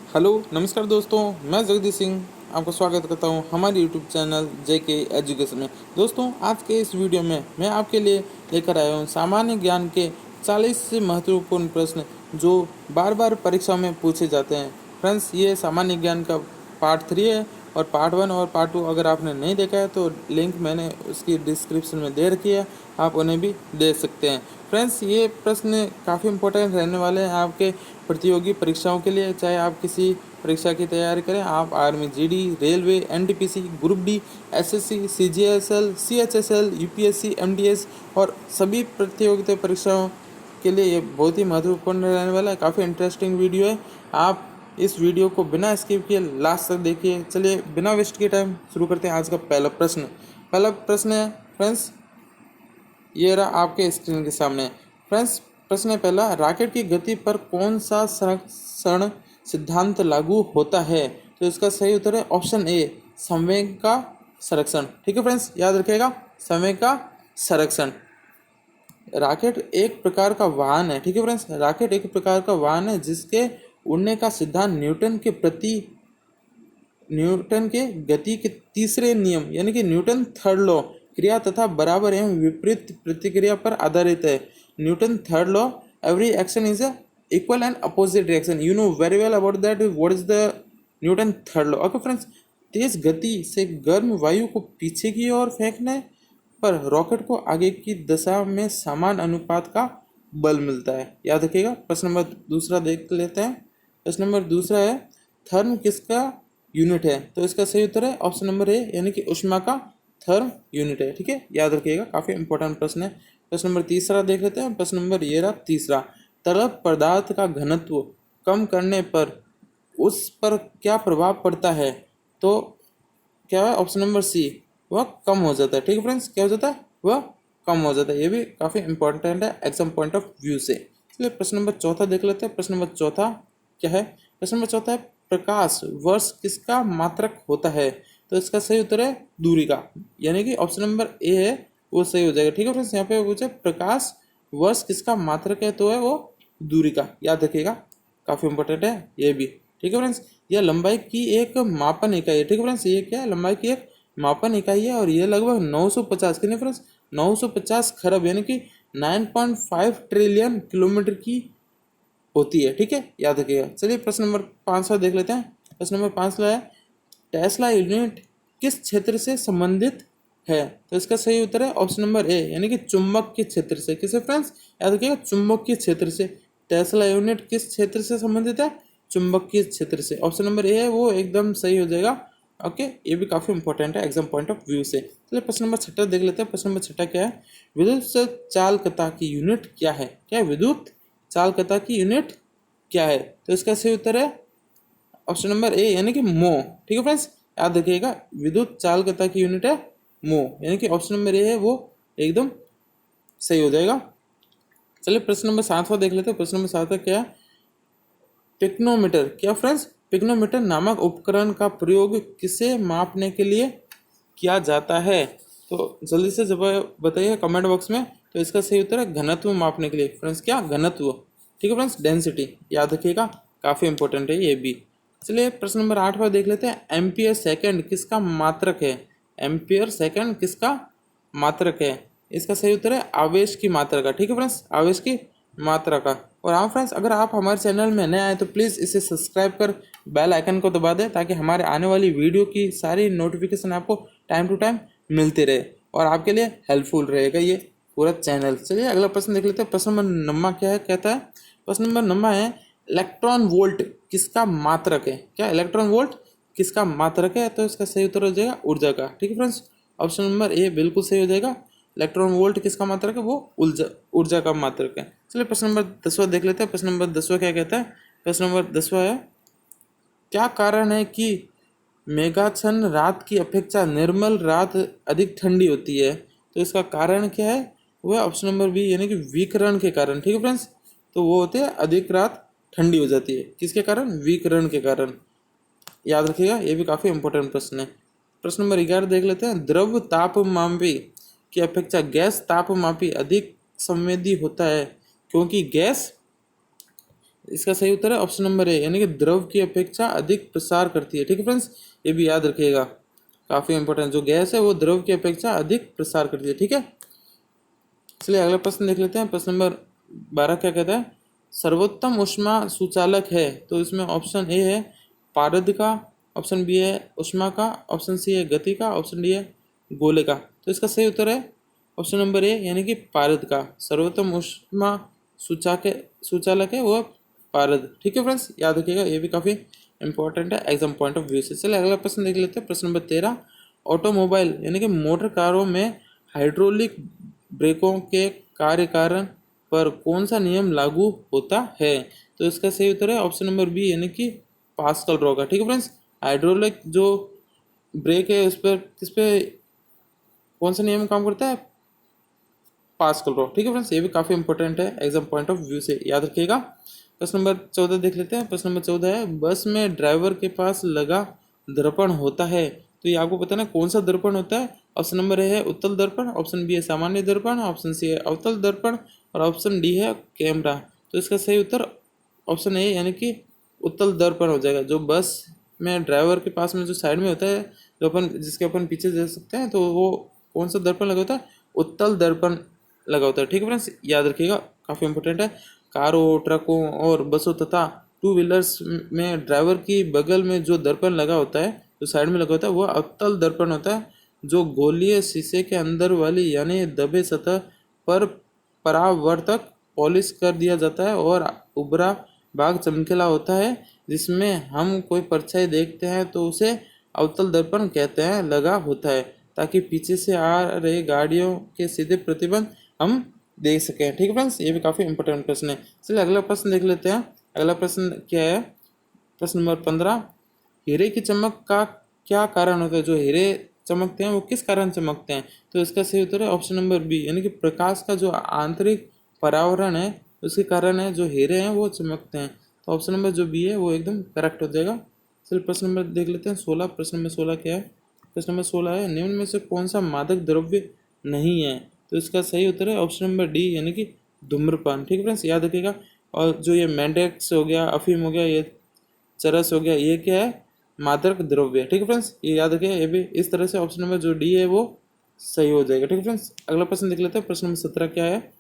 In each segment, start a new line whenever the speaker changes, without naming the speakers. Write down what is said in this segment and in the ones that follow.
Hello नमस्कार दोस्तों, मैं जगदीश सिंह आपका स्वागत करता हूं हमारे यूट्यूब चैनल जेके एजुकेशन में। दोस्तों, आज के इस वीडियो में मैं आपके लिए लेकर आया हूं सामान्य ज्ञान के 40 से महत्वपूर्ण प्रश्न जो बार बार परीक्षा में पूछे जाते हैं। फ्रेंड्स, ये सामान्य ज्ञान का पार्ट 3 है और पार्ट 1 और पार्ट 2 अगर आपने नहीं देखा है तो लिंक मैंने उसकी डिस्क्रिप्शन में दे रखी है, आप उन्हें भी देख सकते हैं। फ्रेंड्स, ये प्रश्न काफ़ी इंपॉर्टेंट रहने वाले हैं आपके प्रतियोगी परीक्षाओं के लिए। चाहे आप किसी परीक्षा की तैयारी करें, आप army, GD, railway, NTPC, group D, SSC, CGSL, CHSL, UPSC, MDS और सभी प्रतियोगिता परीक्षाओं के लिए ये बहुत ही महत्वपूर्ण रहने वाला है। काफ़ी इंटरेस्टिंग वीडियो है। आप इस वीडियो को बिना स्किप किए लास्ट तक देखिए। चलिए बिना वेस्ट के टाइम शुरू करते हैं आज का पहला प्रश्न। पहला प्रश्न है फ्रेंड्स, ये रहा आपके स्क्रीन के सामने। फ्रेंड्स, प्रश्न है पहला, रॉकेट की गति पर कौन सा संरक्षण सिद्धांत लागू होता है? तो इसका सही उत्तर है ऑप्शन ए, संवेग का संरक्षण। ठीक है फ्रेंड्स, याद रखिएगा, संवेग का संरक्षण। रॉकेट एक प्रकार का वाहन है। ठीक है फ्रेंड्स, रॉकेट एक प्रकार का वाहन है जिसके उड़ने का सिद्धांत न्यूटन के गति के तीसरे नियम यानी कि न्यूटन थर्ड लॉ क्रिया तथा बराबर एवं विपरीत प्रतिक्रिया पर आधारित है। Newton third law, every action is a equal and opposite reaction. You know very well about that, what is the Newton third law. Okay friends, तेज गति से गर्म वायु को पीछे की ओर फेंकने पर रॉकेट को आगे की दिशा में समान अनुपात का बल मिलता है। याद रखिएगा। प्रश्न नंबर दूसरा देख लेते हैं। प्रश्न नंबर दूसरा है, थर्म किसका यूनिट है? तो इसका सही उत्तर है ऑप्शन नंबर ए, यानी कि ऊष्मा का थर्म यूनिट है। ठीक है, याद रखिएगा, काफ़ी इंपॉर्टेंट प्रश्न है। प्रश्न नंबर तीसरा देख लेते हैं। प्रश्न नंबर ये रहा तीसरा, तरल पदार्थ का घनत्व कम करने पर उस पर क्या प्रभाव पड़ता है? तो क्या है ऑप्शन नंबर सी, वह कम हो जाता है। ठीक है फ्रेंड्स, क्या हो जाता है? वह कम हो जाता है। ये भी काफ़ी इंपॉर्टेंट है एग्जाम पॉइंट ऑफ व्यू से। चलिए प्रश्न नंबर चौथा देख लेते हैं। प्रश्न नंबर चौथा क्या है? प्रश्न नंबर चौथा है, प्रकाश वर्ष किसका मात्रक होता है? तो इसका सही उत्तर है दूरी का, यानी कि ऑप्शन नंबर ए है वो सही हो जाएगा। ठीक है फ्रेंड्स, यहाँ पे पूछे प्रकाश वर्ष किसका मात्रक है, तो है वो दूरी का। याद रखिएगा, काफ़ी इंपॉर्टेंट है ये भी। ठीक है फ्रेंड्स, यह लंबाई की एक मापन इकाई है। ठीक है फ्रेंड्स, ये क्या है? लंबाई की एक मापन इकाई है और ये लगभग 950 कितने फ्रेंड्स? 950 खरब यानी कि 9.5 ट्रिलियन किलोमीटर की होती है। ठीक है, याद रखिएगा। चलिए प्रश्न नंबर 5 देख लेते हैं। प्रश्न नंबर 5 है, टेस्ला यूनिट किस क्षेत्र से संबंधित है? तो इसका सही उत्तर है ऑप्शन नंबर ए, यानी कि चुंबक के क्षेत्र से। किसे फ्रेंड्स? याद रखिएगा, चुंबक के क्षेत्र से। टेस्ला यूनिट किस क्षेत्र से संबंधित है? चुंबक के क्षेत्र से। ऑप्शन नंबर ए है वो एकदम सही हो जाएगा। ओके, ये भी काफ़ी इंपॉर्टेंट है एग्जाम पॉइंट ऑफ व्यू से। चलिए प्रश्न नंबर 6 देख लेते हैं। प्रश्न नंबर 6 क्या है? विद्युत चालकता की यूनिट क्या है? क्या है? विद्युत चालकता की यूनिट क्या है? तो इसका सही उत्तर है ऑप्शन नंबर ए, यानी कि मो। ठीक है फ्रेंड्स, याद रखिएगा, विद्युत चालकता की यूनिट है मो, यानी कि ऑप्शन नंबर ए है वो एकदम सही हो जाएगा। चलिए प्रश्न नंबर 7वां देख लेते हैं। प्रश्न नंबर 7 क्या है? पिक्नोमीटर। क्या फ्रेंड्स? पिक्नोमीटर नामक उपकरण का प्रयोग किसे मापने के लिए किया जाता है? तो जल्दी से जवाब बताइए कमेंट बॉक्स में। तो इसका सही उत्तर है घनत्व मापने के लिए। फ्रेंड्स, क्या? घनत्व। ठीक है फ्रेंड्स, डेंसिटी। याद रखिएगा, काफ़ी इंपॉर्टेंट है ये भी। चलिए प्रश्न नंबर 8 पर देख लेते हैं। एम्पियर सेकंड किसका मात्रक है? एम्पियर सेकंड किसका मात्रक है? इसका सही उत्तर है आवेश की मात्रा का। ठीक है फ्रेंड्स, आवेश की मात्रा का। और हाँ फ्रेंड्स, अगर आप हमारे चैनल में नए आए तो प्लीज़ इसे सब्सक्राइब कर बेल आइकन को दबा दें ताकि हमारे आने वाली वीडियो की सारी नोटिफिकेशन आपको टाइम टू टाइम मिलती रहे और आपके लिए हेल्पफुल रहेगा ये पूरा चैनल। चलिए अगला प्रश्न देख लेते हैं। प्रश्न नंबर 9 क्या है? कहता है, प्रश्न नंबर 9 है, इलेक्ट्रॉन वोल्ट किसका मात्रक है? क्या इलेक्ट्रॉन वोल्ट किसका मात्रक है? तो इसका सही उत्तर हो जाएगा ऊर्जा का। ठीक है फ्रेंड्स, ऑप्शन नंबर ए बिल्कुल सही हो जाएगा। इलेक्ट्रॉन वोल्ट किसका मात्रक है? वो ऊर्जा का मात्रक है। चलिए प्रश्न नंबर 10वां देख लेते हैं। प्रश्न नंबर 10वां क्या कहता है? प्रश्न नंबर 10वां है, क्या कारण है कि मेघाच्छन्न रात की अपेक्षा निर्मल रात अधिक ठंडी होती है? तो इसका कारण क्या है? वह ऑप्शन नंबर बी, यानी कि विकिरण के कारण। ठीक है फ्रेंड्स, तो वो होते हैं अधिक रात ठंडी हो जाती है। किसके कारण? विकिरण के कारण। याद रखिएगा, ये भी काफ़ी इंपॉर्टेंट प्रश्न है। प्रश्न नंबर 11 देख लेते हैं। द्रव तापमापी की अपेक्षा गैस तापमापी अधिक संवेदी होता है क्योंकि गैस इसका सही उत्तर है ऑप्शन नंबर ए, यानी कि द्रव की अपेक्षा अधिक प्रसार करती है। ठीक है फ्रेंड्स, ये भी याद रखिएगा, काफी इंपॉर्टेंट। जो गैस है वो द्रव की अपेक्षा अधिक प्रसार करती है। ठीक है, चलिए अगला प्रश्न देख लेते हैं। प्रश्न नंबर 12 क्या कहता है, सर्वोत्तम ऊष्मा सूचालक है। तो इसमें ऑप्शन ए है पारद का, ऑप्शन बी है ऊष्मा का, ऑप्शन सी है गति का, ऑप्शन डी है गोले का। तो इसका सही उत्तर है ऑप्शन नंबर ए, यानी कि पारद का। सर्वोत्तम ऊष्मा सूचालक है वो पारद। ठीक है फ्रेंड्स, याद रखिएगा, ये भी काफी इंपॉर्टेंट है एग्जाम पॉइंट ऑफ व्यू से। चलिए अगला प्रश्न देख लेते हैं। प्रश्न नंबर 13, ऑटोमोबाइल यानी कि मोटर कारों में हाइड्रोलिक ब्रेकों के कार्य कारण पर कौन सा नियम लागू होता है। तो इसका सही उत्तर है ऑप्शन नंबर बी, यानी कि पास्कल लॉ का। ठीक है फ्रेंड्स, हाइड्रोलिक जो ब्रेक है उस पर किस पे कौन सा नियम काम करता है, पास्कल लॉ। ठीक है फ्रेंड्स, ये भी काफी इंपॉर्टेंट है एग्जाम पॉइंट ऑफ व्यू से, याद रखिएगा। प्रश्न नंबर 14 देख लेते हैं। प्रश्न नंबर 14 है, बस में ड्राइवर के पास लगा दर्पण होता है। तो ये आपको पता है ना कौन सा दर्पण होता है। ऑप्शन नंबर ए है उत्तल दर्पण, ऑप्शन बी है सामान्य दर्पण, ऑप्शन सी है अवतल दर्पण और ऑप्शन डी है कैमरा। तो इसका सही उत्तर ऑप्शन ए, यानी कि उत्तल दर्पण हो जाएगा। जो बस में ड्राइवर के पास में जो साइड में होता है, जो अपन जिसके अपन पीछे देख सकते हैं, तो वो कौन सा दर्पण लगा होता है, उत्तल दर्पण लगा होता है। ठीक है फ्रेंड्स, याद रखिएगा, काफ़ी इंपॉर्टेंट है। कारों, ट्रकों और बसों तथा टू व्हीलर्स में ड्राइवर की बगल में जो दर्पण लगा होता है, जो साइड में लगा होता है, वह अवतल दर्पण होता है, जो गोलीय शीशे के अंदर वाली यानी दबे सतह पर परावर्तक पॉलिश कर दिया जाता है और उभरा भाग चमकीला होता है, जिसमें हम कोई परछाई देखते हैं तो उसे अवतल दर्पण कहते हैं, लगा होता है, ताकि पीछे से आ रही गाड़ियों के सीधे प्रतिबिंब हम देख सकें। ठीक है फ्रेंड्स, ये भी काफ़ी इंपॉर्टेंट प्रश्न है। चलिए अगला प्रश्न देख लेते हैं। अगला प्रश्न क्या है, प्रश्न नंबर 15, हीरे की चमक का क्या कारण होता है। जो हीरे चमकते हैं वो किस कारण चमकते हैं। तो इसका सही उत्तर है ऑप्शन नंबर बी, यानी कि प्रकाश का जो आंतरिक परावरण है उसके कारण है जो हीरे हैं वो चमकते हैं। तो ऑप्शन नंबर जो बी है वो एकदम करेक्ट हो जाएगा। चलिए प्रश्न नंबर देख लेते हैं 16। प्रश्न नंबर 16 क्या है, प्रश्न नंबर 16 है, निम्न में से कौन सा मादक द्रव्य नहीं है। तो इसका सही उत्तर है ऑप्शन नंबर डी, यानी कि धूम्रपान। ठीक है फ्रेंड्स, याद रखिएगा। और जो ये मैंडेक्स हो गया, अफीम हो गया, ये चरस हो गया, ये क्या है, मादक द्रव्य। ठीक है फ्रेंड्स, ये याद रखिए। ये भी इस तरह से ऑप्शन नंबर जो डी है वो सही हो जाएगा। ठीक है फ्रेंड्स, अगला प्रश्न देख लेते हैं। प्रश्न नंबर 17 क्या है,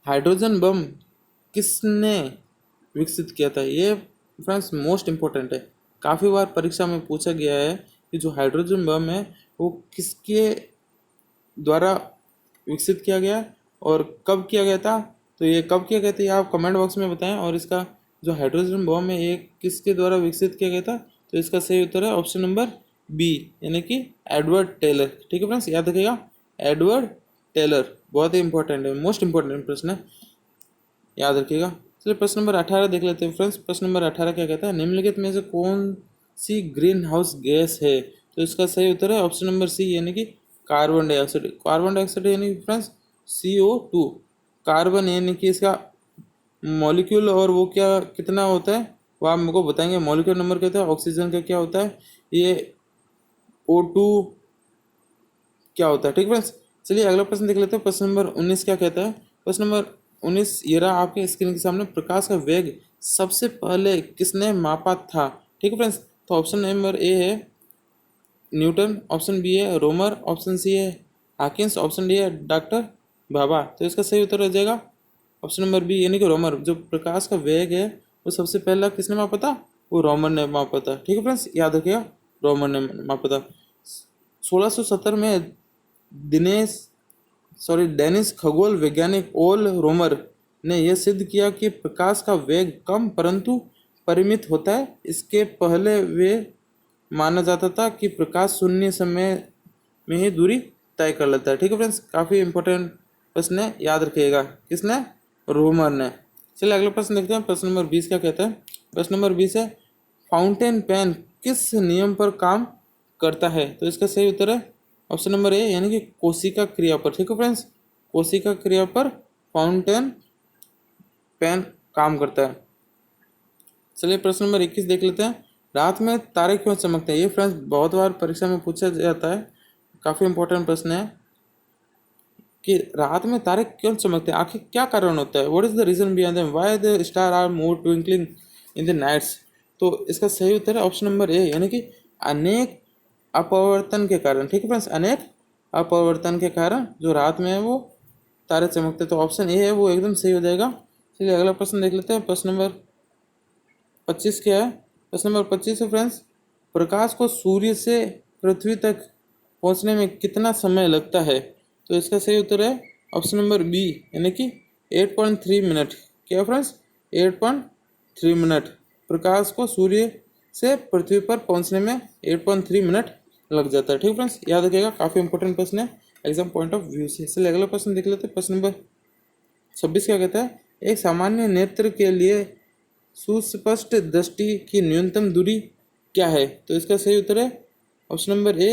हाइड्रोजन बम किसने विकसित किया था। ये फ्रेंड्स मोस्ट इम्पोर्टेंट है, काफ़ी बार परीक्षा में पूछा गया है कि जो हाइड्रोजन बम है वो किसके द्वारा विकसित किया गया और कब किया गया था। तो ये कब किया गया था ये आप कमेंट बॉक्स में बताएं। और इसका जो हाइड्रोजन बम है ये किसके द्वारा विकसित किया गया था। तो इसका सही उत्तर है ऑप्शन नंबर बी, यानी कि एडवर्ड टेलर। ठीक है फ्रेंड्स, याद रखिएगा, एडवर्ड टेलर बहुत ही इंपॉर्टेंट है, मोस्ट इंपॉर्टेंट प्रश्न है, याद रखिएगा। चलिए प्रश्न नंबर 18 देख लेते हैं फ्रेंड्स। प्रश्न नंबर 18 क्या कहता है, निम्नलिखित में से कौन सी ग्रीन हाउस गैस है। तो इसका सही उत्तर है ऑप्शन नंबर सी, यानी कि कार्बन डाइऑक्साइड। कार्बन डाइऑक्साइड यानी कि फ्रेंड्स CO2। कार्बन यानी कि इसका मॉलिक्यूल और वो क्या कितना होता है वो आप मेरे को बताएंगे। मॉलिक्यूल नंबर क्या होता है, ऑक्सीजन का क्या होता है, ये O2 क्या होता है। ठीक फ्रेंड्स, चलिए अगला प्रश्न देख लेते हैं। प्रश्न नंबर 19 क्या कहता है, प्रश्न नंबर 19 ये रहा आपके स्क्रीन के सामने, प्रकाश का वेग सबसे पहले किसने मापा था। ठीक है फ्रेंड्स, तो ऑप्शन नंबर ए है न्यूटन, ऑप्शन बी है रोमर, ऑप्शन सी है हाकिंस, ऑप्शन डी है डॉक्टर बाबा। तो इसका सही उत्तर हो जाएगा ऑप्शन नंबर बी, यानी कि रोमर। जो प्रकाश का वेग है वो सबसे पहला किसने मापा था, वो रोमर ने मापा था। ठीक है फ्रेंड्स, याद रखिएगा, रोमर ने मापा था। 1670 में डेनिश खगोल वैज्ञानिक ओल रोमर ने यह सिद्ध किया कि प्रकाश का वेग कम परंतु परिमित होता है। इसके पहले वे माना जाता था कि प्रकाश शून्य समय में ही दूरी तय कर लेता है। ठीक है फ्रेंड्स, काफ़ी इंपॉर्टेंट प्रश्न है, याद रखिएगा, किसने, रोमर ने। चलिए अगला प्रश्न देखते हैं। प्रश्न नंबर 20 क्या कहता है, प्रश्न नंबर 20 है, फाउंटेन पेन किस नियम पर काम करता है। तो इसका सही उत्तर है ऑप्शन नंबर ए, यानी कि कोशिका क्रिया पर। ठीक है फ्रेंड्स, कोशिका क्रिया पर फाउंटेन पेन काम करता है। चलिए प्रश्न नंबर 21 देख लेते हैं, रात में तारे क्यों चमकते हैं। ये फ्रेंड्स बहुत बार परीक्षा में पूछा जाता है, काफ़ी इंपॉर्टेंट प्रश्न है। कि रात में तारे क्यों चमकते हैं, आखिर क्या कारण होता है, what is the reason behind them, why the star are more twinkling in the nights. तो इसका सही उत्तर है ऑप्शन नंबर ए, यानी कि अनेक अपवर्तन के कारण। ठीक है फ्रेंड्स, अनेक अपवर्तन के कारण जो रात में है वो तारे चमकते हैं। तो ऑप्शन ए है वो एकदम सही हो जाएगा। चलिए अगला प्रश्न देख लेते हैं। प्रश्न नंबर 25 क्या है? प्रश्न नंबर 25 है फ्रेंड्स, प्रकाश को सूर्य से पृथ्वी तक पहुंचने में कितना समय लगता है? तो इसका सही उत्तर है ऑप्शन नंबर बी, यानी कि 8.3 मिनट। क्या फ्रेंड्स? 8.3 मिनट। प्रकाश को सूर्य से पृथ्वी पर पहुंचने में 8.3 मिनट लग जाता है। ठीक फ्रेंड्स, याद रखिएगा, काफ़ी इंपॉर्टेंट प्रश्न है एग्जाम पॉइंट ऑफ व्यू से। चलिए अगला प्रश्न देख लेते हैं। प्रश्न नंबर 26 क्या कहता है? एक सामान्य नेत्र के लिए सुस्पष्ट दृष्टि की न्यूनतम दूरी क्या है? तो इसका सही उत्तर है ऑप्शन नंबर ए,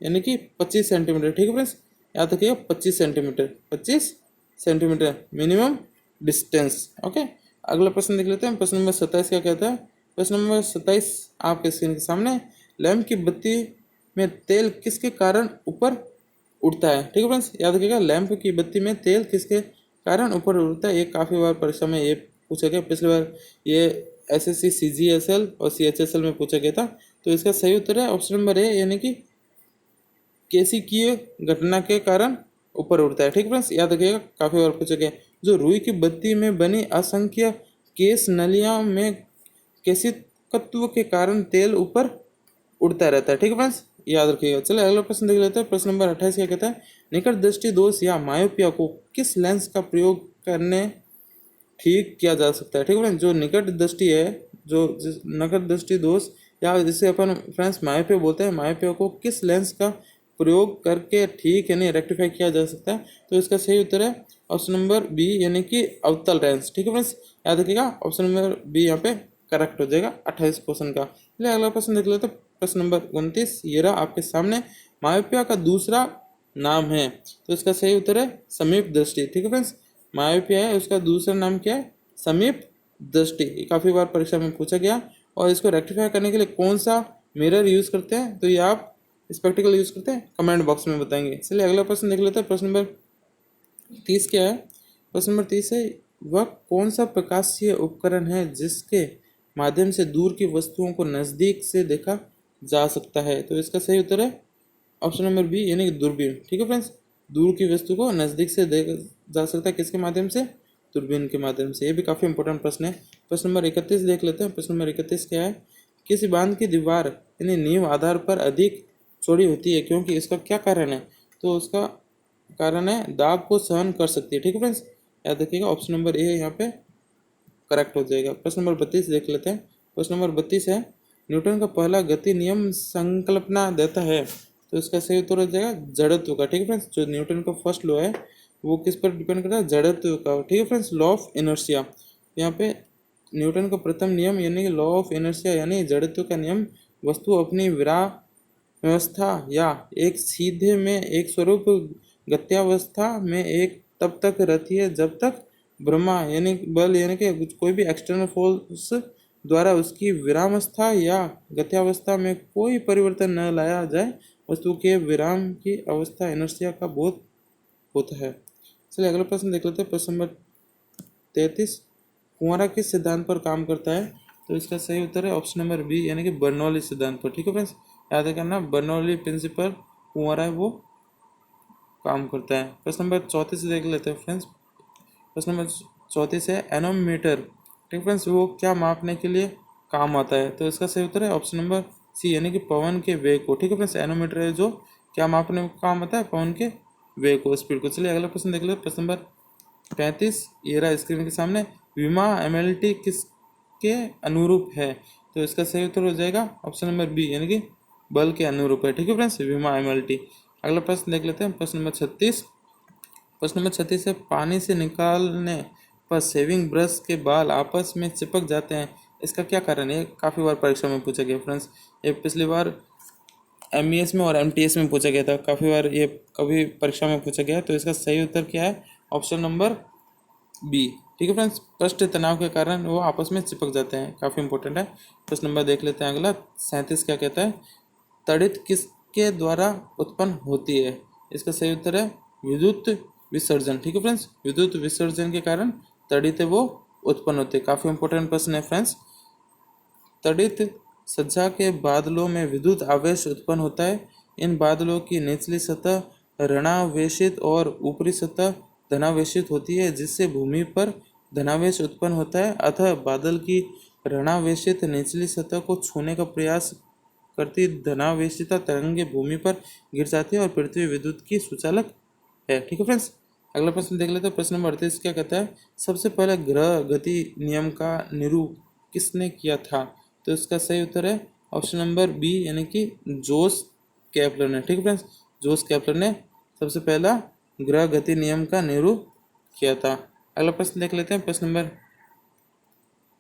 यानी कि 25 सेंटीमीटर। ठीक है फ्रेंड्स, याद रखिएगा 25 centimetre, 25 centimetre minimum distance. Okay, अगला प्रश्न देख लेते हैं। प्रश्न नंबर 27 क्या कहता है? प्रश्न नंबर 27 आपके स्क्रीन के सामने, लैंप की बत्ती में तेल किसके कारण ऊपर उड़ता है? ठीक है फ्रेंड्स, याद रखिएगा, लैंप की बत्ती में तेल किसके कारण ऊपर उड़ता है। ये काफ़ी बार परीक्षा में ये पूछा गया, पिछली बार ये एसएससी सीजीएसएल और सीएचएसएल में पूछा गया था। तो इसका सही उत्तर है ऑप्शन नंबर ए, यानी कि केसिकीय घटना के कारण ऊपर उड़ता है। ठीक फ्रेंड्स, याद रखिएगा, काफ़ी बार पूछा गया। जो रुई की बत्ती में बनी असंख्य केस नलियां में केशिकत्व के कारण तेल ऊपर उड़ता रहता है। ठीक है फ्रेंड्स, याद रखिएगा। चलिए अगला प्रश्न देख लेते हैं। प्रश्न नंबर 28 क्या कहता है? निकट दृष्टि दोष या मायोपिया को किस लेंस का प्रयोग करने ठीक किया जा सकता है? ठीक है फ्रेंड्स, जो निकट दृष्टि है, जो निकट दृष्टि दोष या जिसे अपन फ्रेंड्स मायोपिया बोलते हैं, मायोपिया को किस लेंस का प्रयोग करके ठीक यानी रेक्टिफाई किया जा सकता है? तो इसका सही उत्तर है ऑप्शन नंबर बी, यानी कि अवतल लेंस। ठीक है फ्रेंड्स, याद रखिएगा, ऑप्शन नंबर बी यहाँ पे करेक्ट हो जाएगा 28 क्वेश्चन का। चलिए अगला प्रश्न देख लेते हैं। प्रश्न नंबर 29, ये रहा आपके सामने, मायोपिया का दूसरा नाम है। तो इसका सही उत्तर है समीप दृष्टि। ठीक है फ्रेंड्स, मायोपिया है, उसका दूसरा नाम क्या है? समीप दृष्टि। ये काफ़ी बार परीक्षा में पूछा गया। और इसको रेक्टिफाई करने के लिए कौन सा मिरर यूज़ करते हैं? तो ये आप स्पेक्टिकल यूज़ करते हैं, कमेंट बॉक्स में बताएंगे। चलिए अगला प्रश्न देख लेते हैं। प्रश्न नंबर 30 क्या है? प्रश्न नंबर 30 है, वह कौन सा प्रकाशीय उपकरण है जिसके माध्यम से दूर की वस्तुओं को नज़दीक से देखा जा सकता है? तो इसका सही उत्तर है ऑप्शन नंबर बी, यानी कि दूरबीन। ठीक है फ्रेंड्स, दूर की वस्तु को नज़दीक से देखा जा सकता है किसके माध्यम से? दूरबीन के माध्यम से। ये भी काफ़ी इंपॉर्टेंट प्रश्न है। प्रश्न नंबर 31 देख लेते हैं। प्रश्न नंबर 31 क्या है? किसी बांध की दीवार यानी नींव आधार पर अधिक चौड़ी होती है क्योंकि इसका क्या कारण है? तो उसका कारण है दाब को सहन कर सकती है। ठीक है फ्रेंड्स, याद रखिएगा, ऑप्शन नंबर ए यहाँ पे करेक्ट हो जाएगा। प्रश्न नंबर 32 देख लेते हैं। प्रश्न नंबर 32 है, न्यूटन का पहला गति नियम संकल्पना देता है। तो इसका सही उत्तर हो जाएगा जड़त्व का। ठीक है फ्रेंड्स, जो न्यूटन का फर्स्ट लॉ है वो किस पर डिपेंड करता है? जड़त्व का। ठीक है फ्रेंड्स, लॉ ऑफ इनर्शिया। यहाँ पे न्यूटन का प्रथम नियम यानी कि लॉ ऑफ इनर्शिया यानी जड़त्व का नियम, वस्तु अपनी व्यवस्था या एक सीधे में एक स्वरूप गत्यावस्था में एक तब तक रहती है जब तक ब्रह्मा यानी बल यानी कि कोई भी एक्सटर्नल फोर्स द्वारा उसकी विरामावस्था या गत्यावस्था में कोई परिवर्तन न लाया जाए। वस्तु के विराम की अवस्था इनर्शिया का बोध होता है। चलिए अगला प्रश्न देख लेते हैं। प्रश्न नंबर 33, कुंवारा किस सिद्धांत पर काम करता है? तो इसका सही उत्तर है ऑप्शन नंबर बी, यानी कि बर्नौली सिद्धांत पर। ठीक है फ्रेंड्स, याद रखना, बर्नौली प्रिंसिपल कुंवारा है वो काम करता है। प्रश्न नंबर 34 देख लेते हैं फ्रेंड्स। प्रश्न नंबर 34 है, एनोमीटर। ठीक है फ्रेंड्स, वो क्या मापने के लिए काम आता है? तो इसका सही उत्तर है ऑप्शन नंबर सी, यानी कि पवन के वेग को। ठीक है फ्रेंड्स, एनोमीटर है जो क्या मापने में काम आता है? पवन के वेग को, स्पीड को। चलिए अगला प्रश्न देख लेते हैं। प्रश्न नंबर 35, ये रहा स्क्रीन के सामने, विमा एमएलटी किसके अनुरूप है? तो इसका सही उत्तर हो जाएगा ऑप्शन नंबर बी, यानी कि बल के अनुरूप है। ठीक है फ्रेंड्स, विमा एमएलटी। अगला प्रश्न देख लेते हैं। प्रश्न नंबर 36, प्रश्न नंबर 36 है, पानी से निकालने पर शेविंग ब्रश के बाल आपस में चिपक जाते हैं, इसका क्या कारण है? काफ़ी बार परीक्षा में पूछा गया फ्रेंड्स। ये पिछली बार एमईएस में और एमटीएस में पूछा गया था, काफ़ी बार ये कभी परीक्षा में पूछा गया है। तो इसका सही उत्तर क्या है? Option number B. ठीक है फ्रेंड्स, पृष्ठ तनाव के कारण वो आपस में चिपक जाते हैं, काफ़ी इंपॉर्टेंट है। प्रश्न नंबर देख लेते हैं अगला 37 क्या कहता है? तड़ित किसके द्वारा उत्पन्न होती है? इसका सही उत्तर है विद्युत विसर्जन। ठीक है फ्रेंड्स, विद्युत विसर्जन के कारण तड़ित वो उत्पन्न होते हैं। काफी इंपॉर्टेंट प्रश्न है फ्रेंड्स। तड़ित सज्जा के बादलों में विद्युत आवेश उत्पन्न होता है। इन बादलों की निचली सतह ऋणावेशित और ऊपरी सतह धनावेशित होती है, जिससे भूमि पर धनावेश उत्पन्न होता है। अतः बादल की ऋणावेशित निचली सतह को छूने का प्रयास करती धनावेशिता तरंगे भूमि पर गिर जाती है और पृथ्वी विद्युत की सुचालक है। ठीक है फ्रेंड्स, अगला प्रश्न देख लेते हैं। प्रश्न नंबर 38 क्या कहता है? सबसे पहले ग्रह गति नियम का निरूपण किसने किया था? तो इसका सही उत्तर है ऑप्शन नंबर बी, यानी कि जोस केपलर ने। ठीक है फ्रेंड्स, जोस केपलर ने सबसे पहला ग्रह गति नियम का निरूपण किया था। अगला प्रश्न देख लेते हैं। प्रश्न नंबर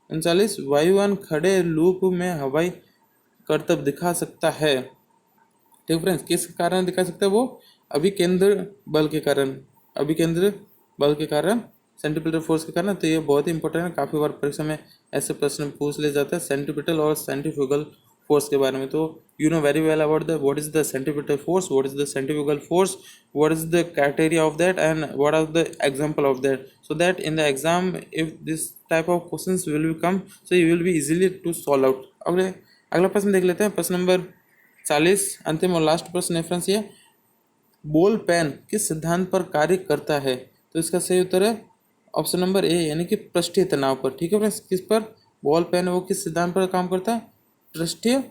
39, वायुयान खड़े लूप में हवाई करतब दिखा सकता है। ठीक फ्रेंड्स, किस कारण दिखा सकता है? वो अभिकेंद्र बल के कारण, अभिकेंद्र बल के कारण, सेंट्रीपिटल फोर्स के कारण। तो ये बहुत ही इंपॉर्टेंट है, काफ़ी बार परीक्षा में ऐसे प्रश्न पूछ ले जाते हैं सेंट्रीपिटल और सेंट्रीफ्यूगल फोर्स के बारे में। तो you know very well about the what is the centripetal force, what is the centrifugal force, what is the criteria of that and what are the example of that, so that in the exam if this type of questions will be come, so you will be easily to solve out. अगला प्रश्न देख लेते हैं। प्रश्न number 40, अंतिम और last प्रश्न है फ्रेंड्स। ये बॉल पेन किस सिद्धांत पर कार्य करता है? तो इसका सही उत्तर है ऑप्शन नंबर ए, यानी कि पृष्ठीय तनाव पर। ठीक है फ्रेंड्स, किस पर बॉल पेन वो किस सिद्धांत पर काम करता है? पृष्ठीय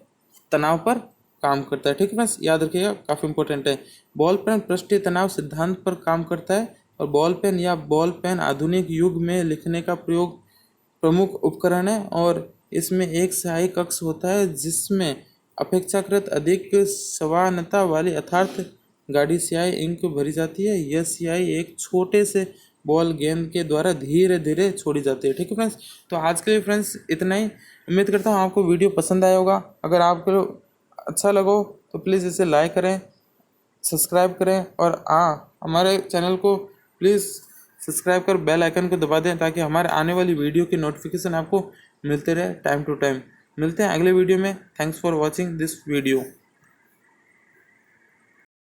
तनाव पर काम करता है। ठीक है फ्रेंड्स, याद रखिएगा, काफ़ी इंपॉर्टेंट है। बॉल पेन पृष्ठीय तनाव सिद्धांत पर काम करता है और बॉल पेन या बॉल पेन आधुनिक युग में लिखने का प्रमुख उपकरण है और इसमें एक सहायक कक्ष होता है जिसमें अपेक्षाकृत अधिक समानता वाली अर्थात गाढ़ी स्याही इंक भरी जाती है। यह स्याही एक छोटे से बॉल गेंद के द्वारा धीरे धीरे छोड़ी जाती है। ठीक है फ्रेंड्स, तो आज के लिए फ्रेंड्स इतना ही। उम्मीद करता हूँ आपको वीडियो पसंद आया होगा। अगर आपको अच्छा लगो तो प्लीज़ इसे लाइक करें, सब्सक्राइब करें और हाँ, हमारे चैनल को प्लीज़ सब्सक्राइब कर बेल आइकन को दबा दें ताकि हमारे आने वाली वीडियो की नोटिफिकेशन आपको मिलते रहे टाइम टू टाइम। मिलते हैं अगले वीडियो में। Thanks for watching this video.